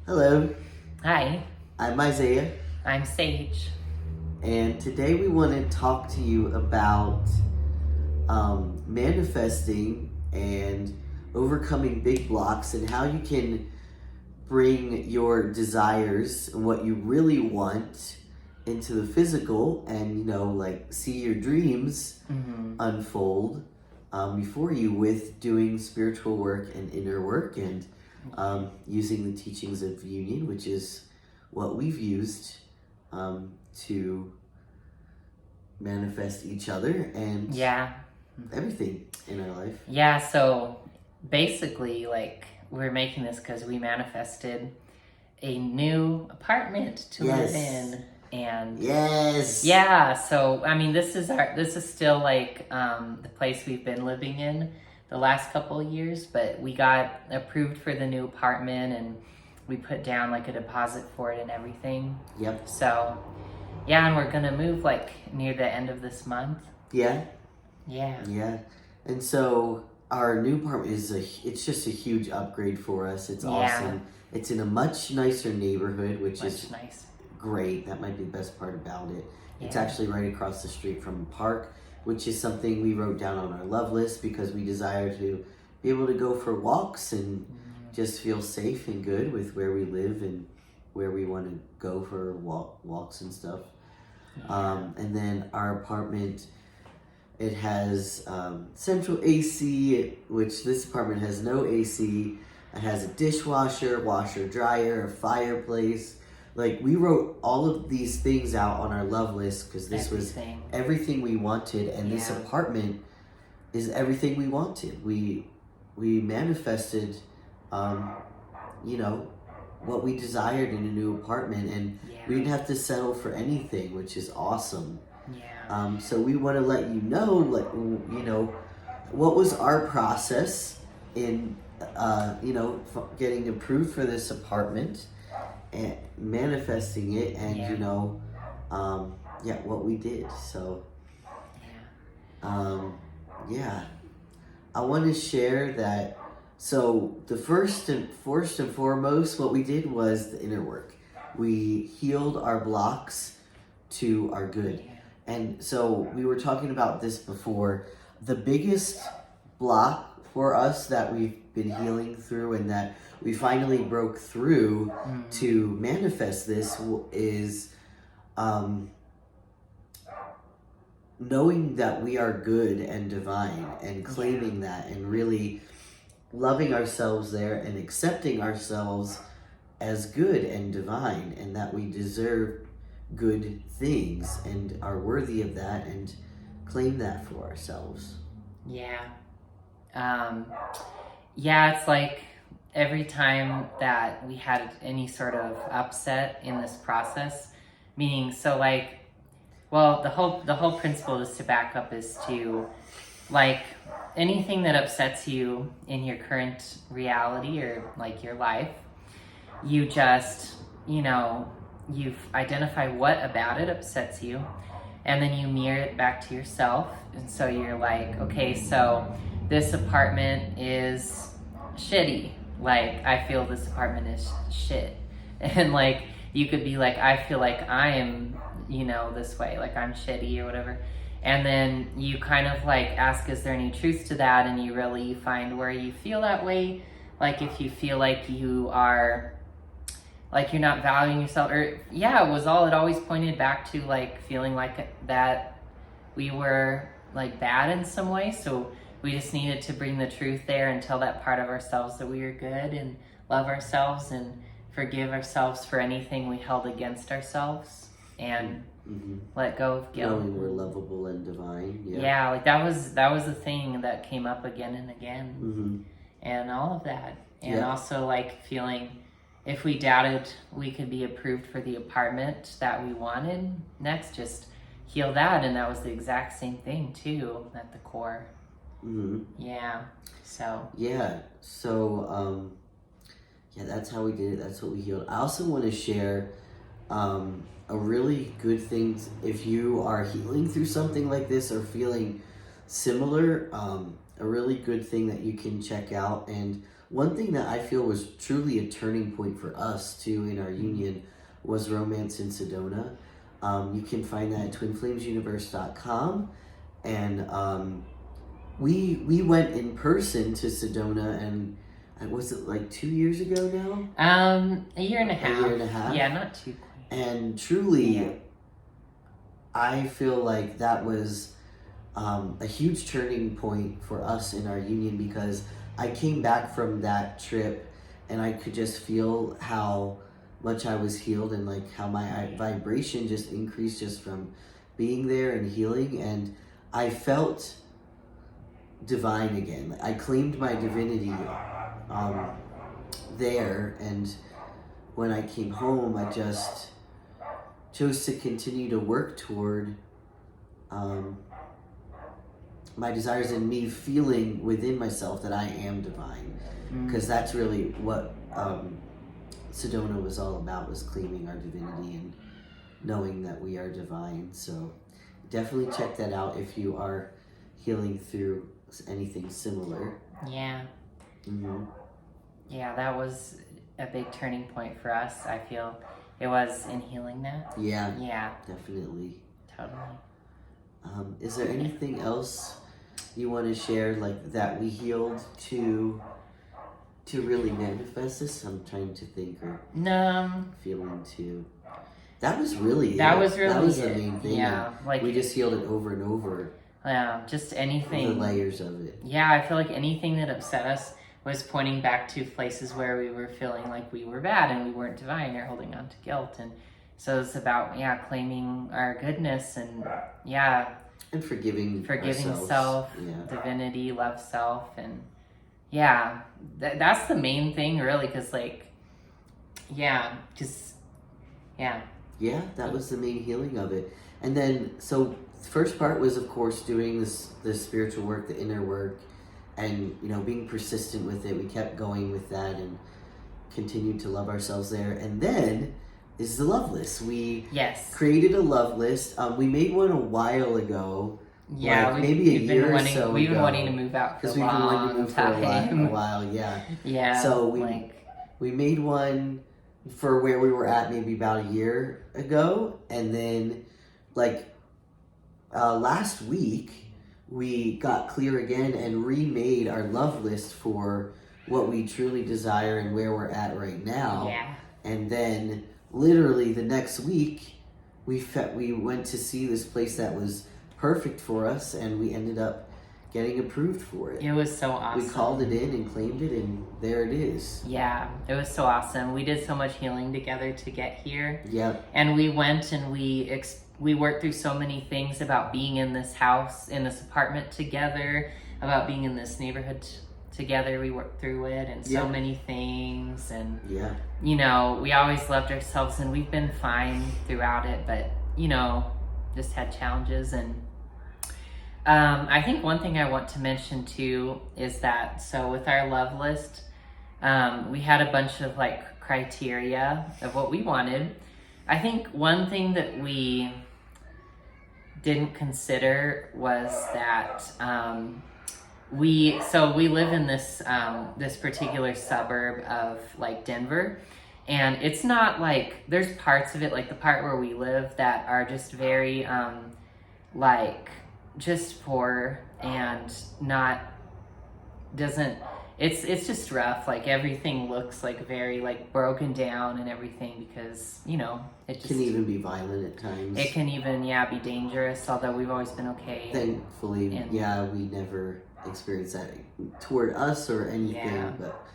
Hello, Hi, I'm Isaiah, I'm Sage. and today we want to talk to you about manifesting and overcoming big blocks and how you can bring your desires and what you really want into the physical and, see your dreams unfold before you with doing spiritual work and inner work and using the teachings of union, which is what we've used to manifest each other and Yeah. everything in our life. Yeah, so basically, we're making this because we manifested a new apartment to Yes. live in. And Yes. yeah, so I mean, this is still the place we've been living in the last couple of years, but we got approved for the new apartment and we put down a deposit for it and everything. Yep. So yeah, and we're gonna move near the end of this month. Yeah. Yeah. Yeah. And so our new apartment it's just a huge upgrade for us. It's awesome. It's in a much nicer neighborhood, which is nice. Great. That might be the best part about it. Yeah. It's actually right across the street from a park, which is something we wrote down on our love list because we desire to be able to go for walks and just feel safe and good with where we live and where we want to go for walks and stuff. Yeah. And then our apartment, it has central AC, which this apartment has no AC. It has a dishwasher, washer, dryer, a fireplace. We wrote all of these things out on our love list because this was everything we wanted, and this apartment is everything we wanted. We manifested, what we desired in a new apartment, and we didn't have to settle for anything, which is awesome. Yeah. So we want to let you know, what was our process in, getting approved for this apartment and manifesting it, and what we did. So, I want to share that. So the first and foremost, what we did was the inner work. We healed our blocks to our good. And so we were talking about this before. The biggest block for us that we've been healing through and that we finally broke through to manifest this is knowing that we are good and divine and claiming that and really loving ourselves there and accepting ourselves as good and divine and that we deserve good things and are worthy of that and claim that for ourselves. Yeah. It's every time that we had any sort of upset in this process, meaning the whole principle is to back up is to anything that upsets you in your current reality or your life, you just, you identify what about it upsets you, and then you mirror it back to yourself. And so you're okay, so this apartment is shitty. I feel this apartment is shit. And you could be I feel like I am, this way, I'm shitty or whatever. And then you kind of ask, is there any truth to that? And you really find where you feel that way. If you feel like you are you're not valuing yourself, or it always pointed back to feeling that we were bad in some way. So we just needed to bring the truth there and tell that part of ourselves that we are good and love ourselves and forgive ourselves for anything we held against ourselves and let go of guilt. Knowing we're lovable and divine. That was the thing that came up again and again. And all of that. And also feeling if we doubted we could be approved for the apartment that we wanted next, just heal that. And that was the exact same thing too at the core. That's how we did it. That's what we healed. I also want to share a really good thing. If you are healing through something like this or feeling similar, a really good thing that you can check out and one thing that I feel was truly a turning point for us too in our union was Romance in Sedona. You can find that at twinflamesuniverse.com. And we went in person to Sedona, and was it like 2 years ago now? A year and a half. A year and a half. Yeah, not too. And truly, I feel like that was a huge turning point for us in our union, because I came back from that trip and I could just feel how much I was healed, and like how my vibration just increased just from being there and healing. And I felt divine again. I claimed my divinity there, and when I came home, I just chose to continue to work toward my desires, and me feeling within myself that I am divine, because that's really what Sedona was all about, was claiming our divinity and knowing that we are divine. So definitely check that out if you are healing through anything similar. Yeah. Mm-hmm. Yeah, that was a big turning point for us. I feel it was in healing that. Yeah. Yeah. Definitely. Totally. Is there anything else you want to share, like that we healed to really manifest this? I'm trying to think, or feeling to. That was really that it. was really that was it. The main thing. Yeah, like we just healed it over and over. Yeah, just anything. The layers of it. Yeah, I feel like anything that upset us was pointing back to places where we were feeling like we were bad and we weren't divine, or holding on to guilt. And so it's about claiming our goodness, and and forgiving ourselves. Self, divinity, love self, and that's the main thing, really, because that was the main healing of it. And then so the first part was, of course, doing the spiritual work, the inner work, and being persistent with it. We kept going with that and continued to love ourselves there. And then is the love list. We created a love list. We made one a while ago. Yeah, maybe a year or so. We've been wanting to move out for a long time. Because we've been wanting to move for a while. Yeah. Yeah. So we made one for where we were at maybe about a year ago, and then last week we got clear again and remade our love list for what we truly desire and where we're at right now. Yeah. And then literally the next week we went to see this place that was perfect for us, and we ended up getting approved for it. It was so awesome. We called it in and claimed it, and there it is. Yeah, it was so awesome. We did so much healing together to get here. Yep. And we went and we worked through so many things about being in this house, in this apartment together, about being in this neighborhood together. We worked through it, and so many things. And, we always loved ourselves, and we've been fine throughout it, but, just had challenges. And I think one thing I want to mention too is that, so with our love list, we had a bunch of criteria of what we wanted. I think one thing that we didn't consider was that we live in this this particular suburb of Denver, and it's not there's parts of it, the part where we live, that are just very just poor and it's just rough. Everything looks very broken down and everything, because it can even be violent at times. It can even be dangerous, although we've always been okay. Thankfully, we never experienced that toward us or anything, but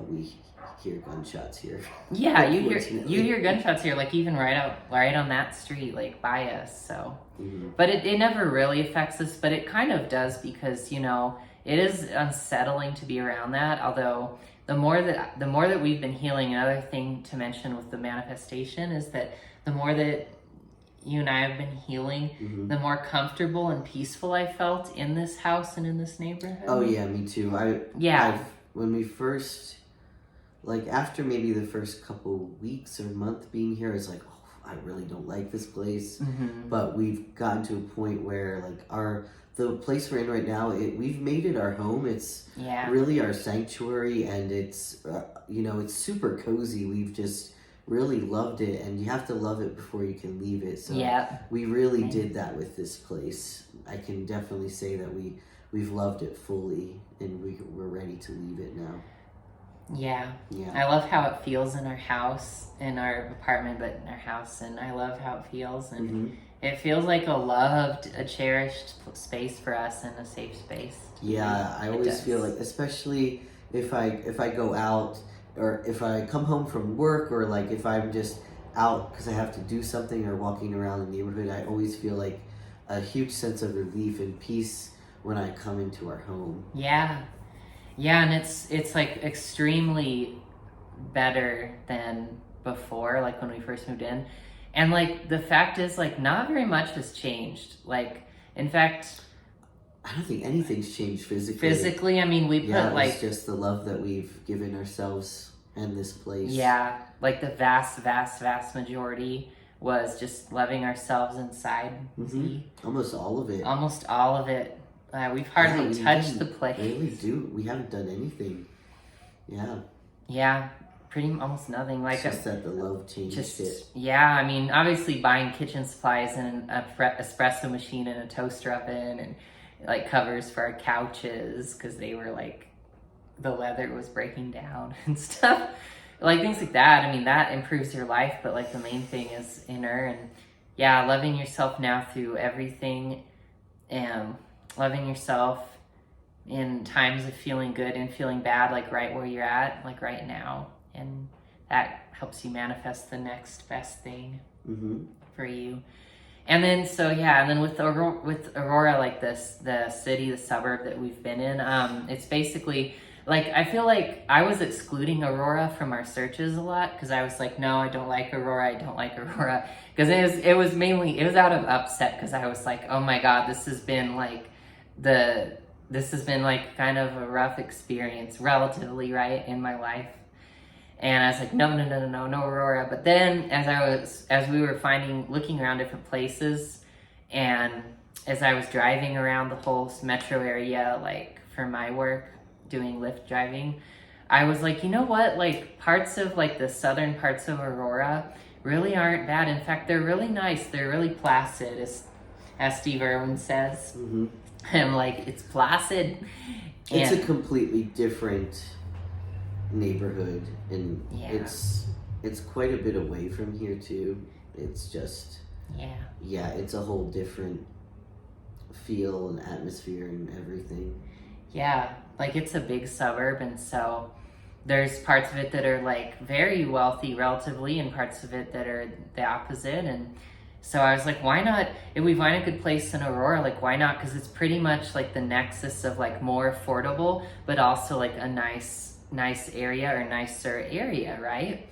we hear gunshots here. Yeah, you hear gunshots here, even right on that street, by us. So, but it never really affects us, but it kind of does, because it is unsettling to be around that. Although the more that we've been healing, another thing to mention with the manifestation is that the more that you and I have been healing, the more comfortable and peaceful I felt in this house and in this neighborhood. Oh yeah, me too. When we first, after maybe the first couple weeks or month being here, it's I really don't like this place. Mm-hmm. But we've gotten to a point where like the place we're in right now, we've made it our home. It's really our sanctuary, and it's it's super cozy. We've just really loved it, and you have to love it before you can leave it. So we really did that with this place. I can definitely say that we've loved it fully, and we're ready to leave it now. Yeah. I love how it feels in our house, in our apartment, but in our house, and I love how it feels, and it feels like a loved, a cherished space for us, and a safe space. Yeah, I always feel like, especially if I go out, or if I come home from work, or like if I'm just out because I have to do something or walking around the neighborhood, I always feel like a huge sense of relief and peace when I come into our home. Yeah, and it's like extremely better than before, like when we first moved in. And like the fact is, like, not very much has changed. Like, in fact, I don't think anything's changed physically. Physically, I mean, we put like it's just the love that we've given ourselves and this place. Yeah, like the vast majority was just loving ourselves inside. Almost all of it. Almost all of it. We've hardly touched the place. We haven't done anything. Yeah, pretty almost nothing. Like it's just that the love changed it. Yeah, I mean, obviously buying kitchen supplies and an espresso machine and a toaster oven and like covers for our couches because they were like the leather was breaking down and stuff. Like things like that. I mean, that improves your life, but like the main thing is inner, and loving yourself now through everything, and loving yourself in times of feeling good and feeling bad, like right where you're at, like right now. And that helps you manifest the next best thing for you. And then, and then with Aurora, like the city, the suburb that we've been in, it's basically, like, I feel like I was excluding Aurora from our searches a lot, because I was like, no, I don't like Aurora, because it was out of upset, because I was like, oh my God, this has been like kind of a rough experience, relatively, right, in my life. And I was like, no, Aurora. But then as we were looking around different places, and as I was driving around the whole metro area, like for my work, doing Lyft driving, I was like, you know what? Like parts of like the southern parts of Aurora really aren't bad. In fact, they're really nice. They're really placid, as Steve Irwin says. I'm like, it's placid. It's a completely different neighborhood, and it's quite a bit away from here too. It's just it's a whole different feel and atmosphere and everything. Like it's a big suburb, and so there's parts of it that are like very wealthy relatively, and parts of it that are the opposite. And so I was like, why not, if we find a good place in Aurora, like why not? Because it's pretty much like the nexus of like more affordable, but also like a nice area, or nicer area, right?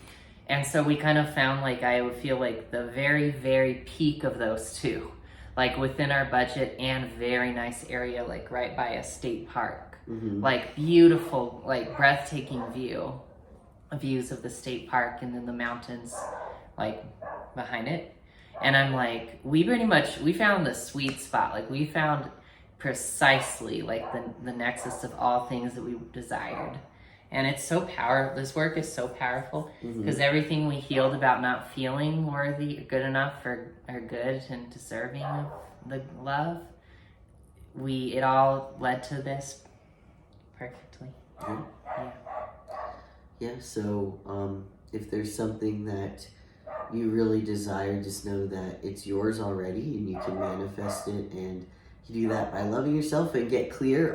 And so we kind of found, like, I would feel like the very, very peak of those two, like within our budget, and very nice area, like right by a state park, like beautiful, like breathtaking views of the state park, and then the mountains like behind it. And I'm like, we found the sweet spot. Like we found precisely like the nexus of all things that we desired. And it's so powerful. This work is so powerful, because everything we healed about not feeling worthy, good enough, or good and deserving of the love, it all led to this perfectly. So if there's something that you really desire, just know that it's yours already, and you can manifest it, and you do that by loving yourself and get clear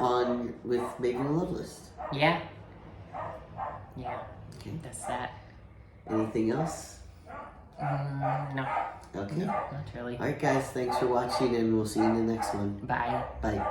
with making a love list. Okay. That's that. Anything else? No. Okay. Not really. All right, guys. Thanks for watching, and we'll see you in the next one. Bye. Bye.